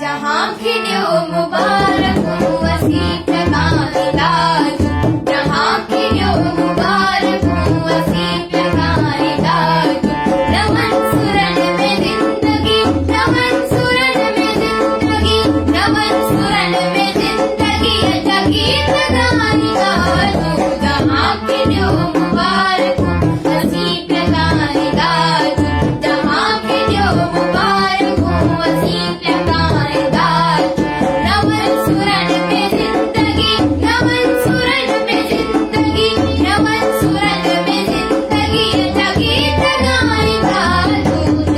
जहाँ खिड़ियो मुबारक हो असी टकाने ताजू जहाँ खिड़ियो मुबारक हो असी टकाने ताजू रमन सुरन में जिंदगी रमन सुरन में जिंदगी रमन सुरन में जिंदगी जगी टकाने ताजू जहाँ खिड़ियो मुबारक हो असी टकाने ताजू जहाँ खिड़ियो मुबारक हो असी टकाने ताजू रमन सुरन में जिंदगी रमन सुरन में जिंदगी रमन सुरन में जिंदगी जगी टकाने ताजू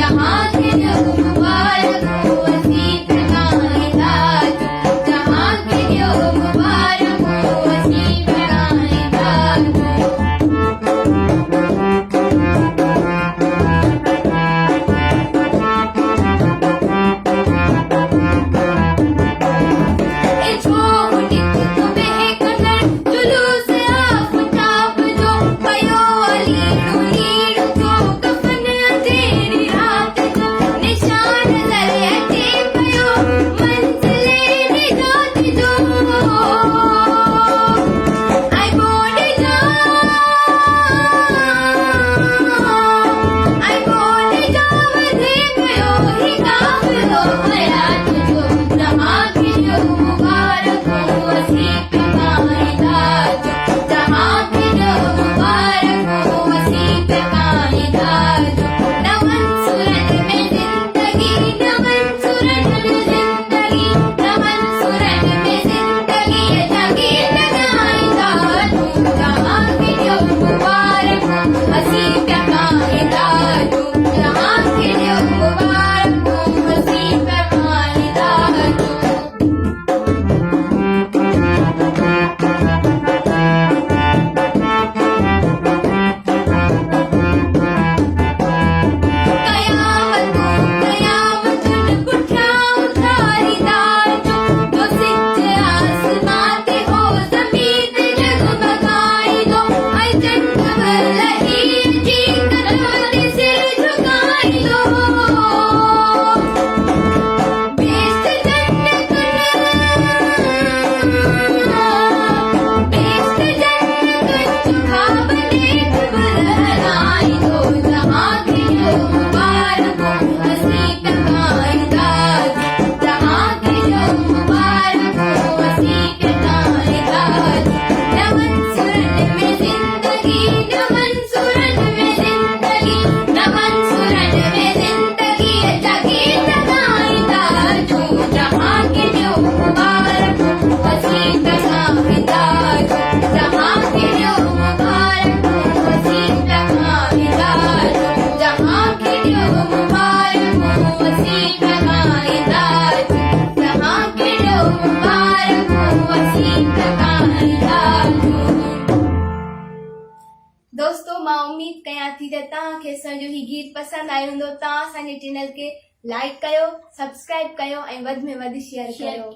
जहाँ खिड़ियो मुबारक हो असी टकाने ताजू जहाँ खिड़ियो मुबारक हो असी टकाने ताजू दोस्तों मां उम्मीद कयां थी त तव्हांखे असांजो ही गीत पसंदि आयो हूंदो। तव्हां असांजे चैनल खे लाइक कयो, सब्सक्राइब कयो ऐं वधि में वधि शेयर कयो।